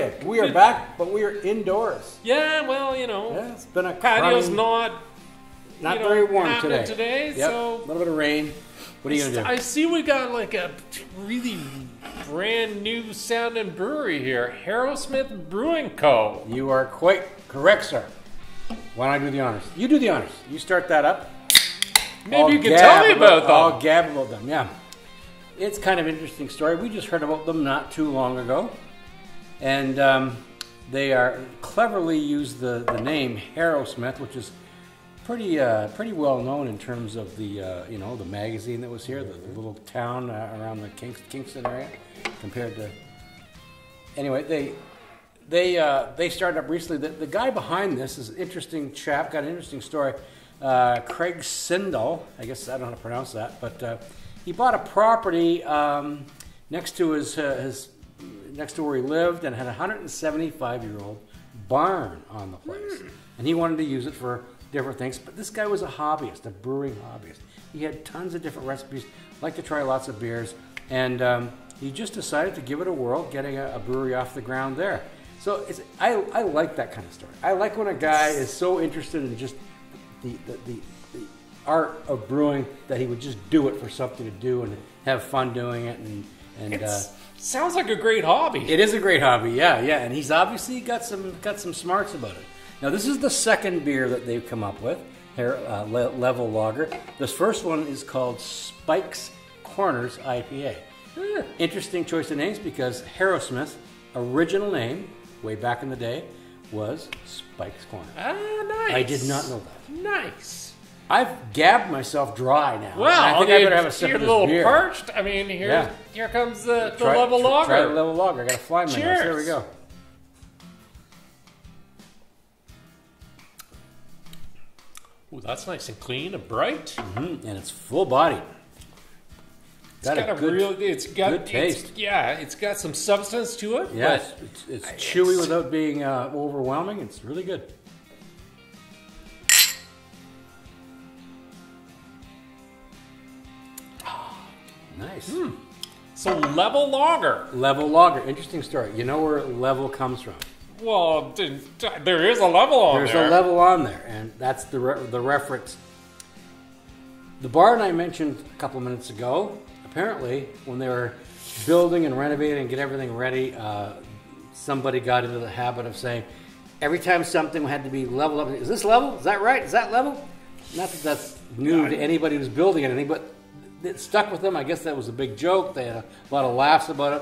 Okay, we are back, but we are indoors. Yeah, well, you know, Yeah, it's been a patio's not very warm today. Yep. So a little bit of rain. What are you gonna do? I see we got like a really brand new sounding brewery here, Harrowsmith Brewing Co. You are quite correct, sir. Why don't I do the honors? You do the honors. You start that up. Maybe you can tell me about them. I'll gab about them, yeah. It's kind of an interesting story. We just heard about them not too long ago. And they are cleverly used the name Harrowsmith, which is pretty well known in terms of the the magazine that was here, the little town around the Kingston area. Compared to, anyway, they started up recently. The guy behind this is an interesting chap. Got an interesting story. Craig Sindall, I guess I don't know how to pronounce that, but he bought a property next to his next to where he lived, and had a 175-year-old barn on the place, and he wanted to use it for different things. But this guy was a hobbyist, a brewing hobbyist. He had tons of different recipes, liked to try lots of beers, and he just decided to give it a whirl, getting a brewery off the ground there. So I like that kind of story. I like when a guy is so interested in just the art of brewing that he would just do it for something to do and have fun doing it. And sounds like a great hobby. It is a great hobby, yeah, and he's obviously got some smarts about it. Now this is the second beer that they've come up with, Level Lager. This first one is called Spike's Corners IPA. Interesting choice of names because Harrowsmith's original name, way back in the day, was Spike's Corner. Ah, nice. I did not know that. Nice. I've gabbed myself dry now. Well, I think I better have a sip you're of a this little beer. parched. I mean, here comes the Level Lager. Try the Level Lager. I got to fly my nose. Cheers. There we go. Ooh, that's nice and clean and bright. And it's full bodied. It's got a good taste. It's got some substance to it. Yes, it's chewy without being overwhelming. It's really good. Nice. So Level Lager. Level Lager. Interesting story. You know where level comes from? Well, there is a level on there. There's a level on there, and that's the reference. The barn I mentioned a couple minutes ago, apparently, when they were building and renovating and get everything ready, somebody got into the habit of saying, every time something had to be leveled up, is this level? Is that right? Is that level? Not that that's new to anybody who's building anything, but it stuck with them. I guess that was a big joke. They had a lot of laughs about it.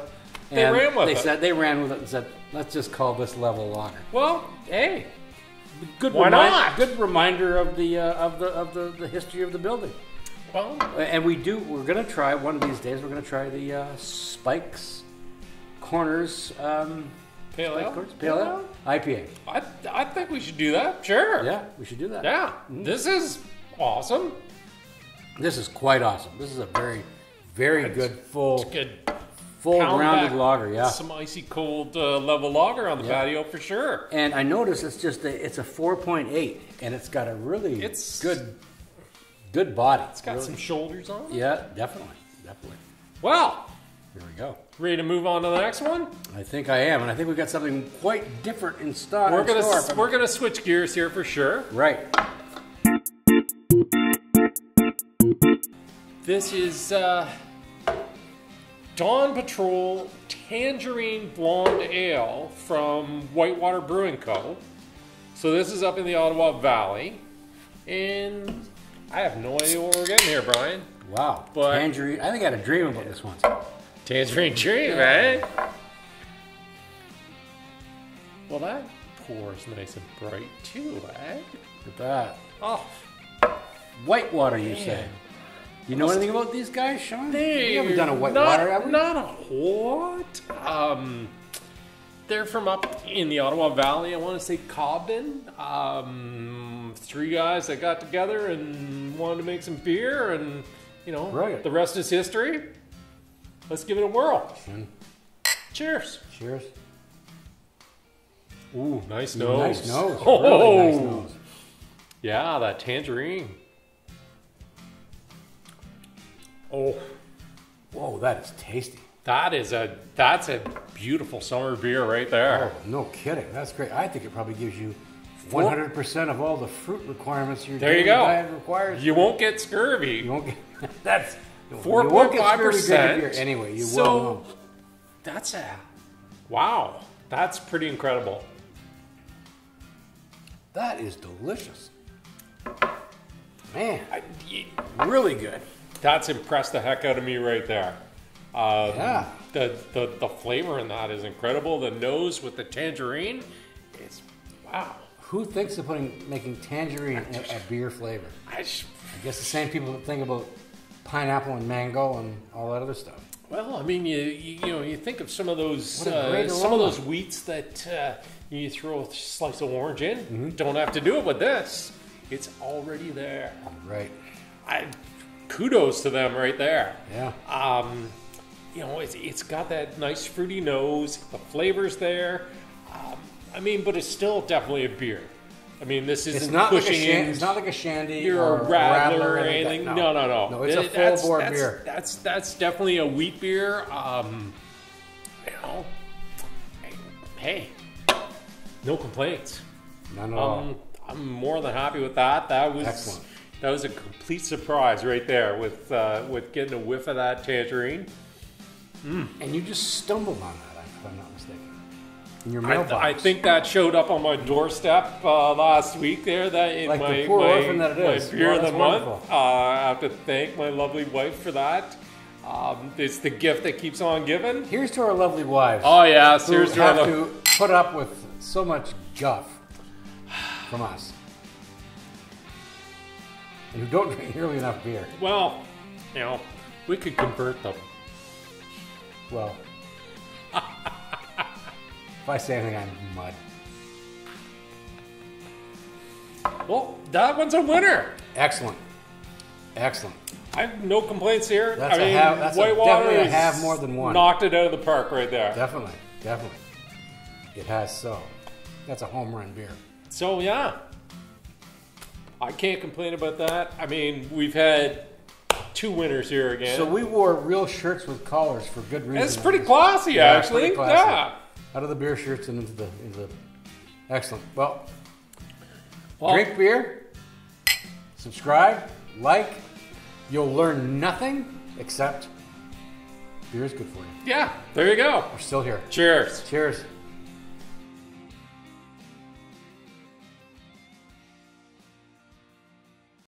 And they ran with it and said, let's just call this Level Lager. Well, hey, why not? Good reminder of the history of the building. Well, and we're going to try one of these days. We're going to try the Spike's Corners Pale Ale IPA. I think we should do that. Sure. Yeah, we should do that. Yeah, This is awesome. This is quite awesome. This is a very, very good full grounded lager. Yeah, some icy cold Level Lager on the patio for sure. And I noticed it's a 4.8, and it's got a really good body. It's got some shoulders on it. Yeah, definitely. Well, here we go. Ready to move on to the next one? I think I am, and I think we've got something quite different in stock. We're gonna switch gears here for sure. Right. This is Dawn Patrol Tangerine Blonde Ale from Whitewater Brewing Co. So this is up in the Ottawa Valley, and I have no idea what we're getting here, Brian. Wow, Tangerine. I think I had a dream about this one. Tangerine Dream, eh? Well, that pours nice and bright too, eh? Look at that. Oh, Whitewater, you say? You know anything about these guys, Shawn? We haven't done a Whitewater, have we? Not a whole lot. They're from up in the Ottawa Valley. I want to say Cobden. Three guys that got together and wanted to make some beer, and the rest is history. Let's give it a whirl. Cheers. Cheers. Ooh, nice nose. Nice nose. Oh, really nice nose. Yeah, that tangerine. Oh, whoa, that is tasty. That's a beautiful summer beer right there. Oh, no kidding. That's great. I think it probably gives you 100% of all the fruit requirements your There you daily go. diet requires. You won't get scurvy. You won't get that's 4.5%. Anyway, you So, will know. That's wow. That's pretty incredible. That is delicious. Man, really good. That's impressed the heck out of me right there. Yeah. The flavor in that is incredible. The nose with the tangerine, it's wow. Who thinks of making tangerine a beer flavor? I guess the same people that think about pineapple and mango and all that other stuff. Well, I mean, you think of some of those wheats that you throw a slice of orange in. Mm-hmm. Don't have to do it with this. It's already there. Right. Kudos to them right there. Yeah. It's got that nice fruity nose. The flavor's there. I mean, but it's still definitely a beer. I mean, this isn't pushing in. It's not like a shandy or a Radler or anything. Like no. No, it's a full bore beer. That's definitely a wheat beer. Hey, no complaints. None at all. I'm more than happy with that. That was excellent. That was a complete surprise right there with getting a whiff of that tangerine. And you just stumbled on that, if I'm not mistaken. In your mailbox. I think that showed up on my doorstep last week there. That in like my, the poor orphan that it my is. beer of the wonderful. month. I have to thank my lovely wife for that. It's the gift that keeps on giving. Here's to our lovely wives. Oh yeah, who have to put up with so much guff from us, and who don't drink nearly enough beer. Well, we could convert them. Well, if I say anything, I'm mud. Well, that one's a winner. Excellent. I have no complaints here. That's Whitewater definitely a have more than one. Knocked it out of the park right there. Definitely. It has so. That's a home run beer. So yeah, I can't complain about that. I mean, we've had 2 winners here again. So we wore real shirts with collars for good reason. It's pretty classy, actually. Pretty classy. Yeah. Out of the beer shirts and into the excellent. Well, drink beer, subscribe, like. You'll learn nothing except beer is good for you. Yeah, there you go. We're still here. Cheers. Cheers.